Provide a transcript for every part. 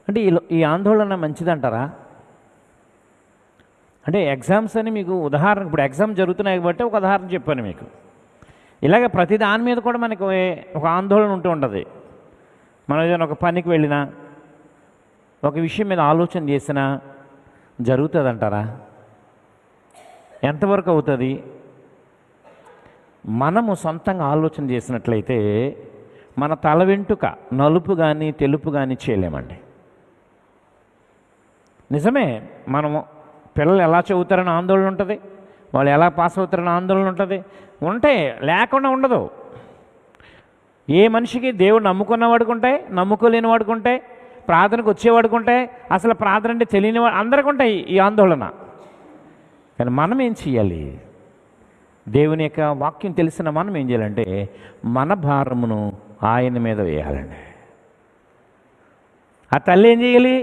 అంటే ఈ ఆందోళన మంచిదంటారా? అంటే ఎగ్జామ్స్ అని మీకు ఉదాహరణ, ఇప్పుడు ఎగ్జామ్ జరుగుతున్నాయి కాబట్టి ఒక ఉదాహరణ చెప్పాను మీకు. ఇలాగ ప్రతి దాని మీద కూడా మనకి ఒక ఆందోళన ఉంటూ ఉంటుంది. మనం ఏదైనా ఒక పనికి వెళ్ళినా, ఒక విషయం మీద ఆలోచన చేసినా జరుగుతుంది అంటారా? ఎంతవరకు అవుతుంది? మనము సొంతంగా ఆలోచన చేసినట్లయితే మన తల వెంటుక నలుపు కానీ తెలుపు కానీ చేయలేమండి. నిజమే, మనము పిల్లలు ఎలా చదువుతారని ఆందోళన ఉంటుంది, వాళ్ళు ఎలా పాస్ అవుతారని ఆందోళన ఉంటుంది. ఉంటే లేకుండా ఉండదు. ఏ మనిషికి దేవుడు నమ్ముకున్నవాడికి ఉంటాయి, నమ్ముకోలేని వాడికి ఉంటాయి, ప్రార్థనకు వచ్చేవాడికి ఉంటాయి, అసలు ప్రార్థన అంటే తెలియని వాడు అందరికీ ఉంటాయి ఈ ఆందోళన. కానీ మనం ఏం చేయాలి? దేవుని యొక్క వాక్యం తెలిసిన మనం ఏం చేయాలంటే మన భారమును ఆయన మీద వేయాలండి. ఆ తల్లి ఏం చేయాలి?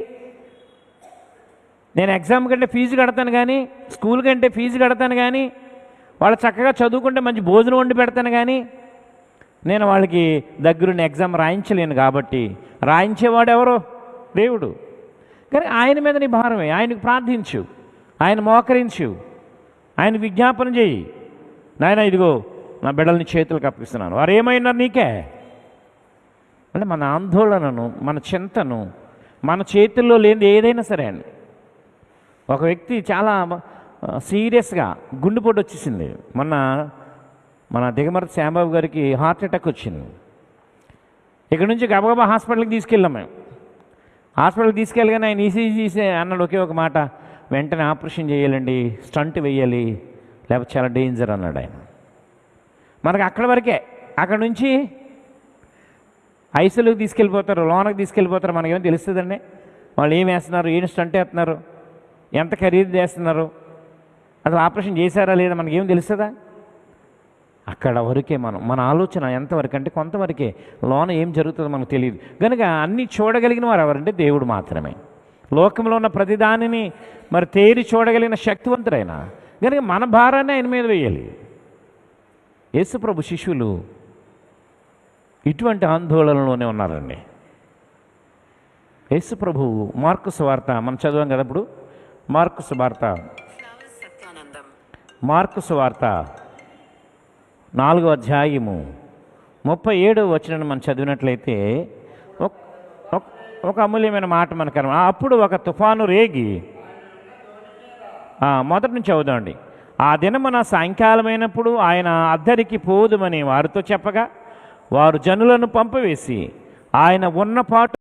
నేను ఎగ్జామ్ కంటే ఫీజు కడతాను కానీ, స్కూల్ కంటే ఫీజు కడతాను కానీ, వాళ్ళు చక్కగా చదువుకుంటే మంచి భోజనం వండి పెడతాను కానీ, నేను వాళ్ళకి దగ్గరున్న ఎగ్జామ్ రాయించలేను కాబట్టి, రాయించేవాడు ఎవరో? దేవుడు. కానీ ఆయన మీద నీ భారమే. ఆయనకు ప్రార్థించు, ఆయన మోకరించు, ఆయన విజ్ఞాపన చేయి. నాయన ఇదిగో నా బిడ్డల్ని చేతులకు అప్పగిస్తున్నాను, వారు ఏమైనా నీకే. అంటే మన ఆందోళనను, మన చింతను మన చేతుల్లో లేనిది ఏదైనా సరే అండి. ఒక వ్యక్తి చాలా సీరియస్గా గుండెపోటు వచ్చేసింది. మన దిగమర్తి శ్యాంబాబు గారికి హార్ట్ అటాక్ వచ్చింది. ఇక్కడ నుంచి గబగబా హాస్పిటల్కి తీసుకెళ్ళాం మేము. హాస్పిటల్కి తీసుకెళ్ళగానే ఆయన ఈసీజీ అన్నాడు ఒకే ఒక మాట, వెంటనే ఆపరేషన్ చేయాలండి, స్టంట్ వేయాలి, లేకపోతే చాలా డేంజర్ అన్నాడు ఆయన. మనకు అక్కడ వరకే. అక్కడ నుంచి ఐసీయూలోకి తీసుకెళ్ళిపోతారు, లోనకి తీసుకెళ్ళిపోతారు. మనకేమో తెలుస్తుందండి వాళ్ళు ఏం వేస్తున్నారు, ఏం స్టంట్ వేస్తున్నారు, ఎంత ఖరీదు చేస్తున్నారు, అసలు ఆపరేషన్ చేశారా లేదా మనకేం తెలుస్తుందా? అక్కడ వరకే మన ఆలోచన ఎంతవరకు అంటే కొంతవరకే. లోన ఏం జరుగుతుందో మనకు తెలియదు. కనుక అన్నీ చూడగలిగిన వారు ఎవరంటే దేవుడు మాత్రమే. లోకంలో ఉన్న ప్రతిదానిని మరి తేరి చూడగలిగిన శక్తివంతుడైన. కనుక మన భారాన్ని ఆయన మీద వేయాలి. యేసుప్రభు శిష్యులు ఇటువంటి ఆందోళనలోనే ఉన్నారండి. యేసుప్రభు మార్కు సువార్త మనం చదివాం కదా. ఇప్పుడు మార్కు సువార్త 4వ అధ్యాయము 37వ వచనాన్ని మనం చదివినట్లయితే ఒక అమూల్యమైన మాట మనకు అప్పుడు ఒక తుఫాను రేగి, మొదటి నుంచి చదువుదామండి. ఆ దినమున సాయంకాలమైనప్పుడు ఆయన అద్దరికి పోదుమని వారితో చెప్పగా వారు జనులను పంపివేసి ఆయన ఉన్నపాటు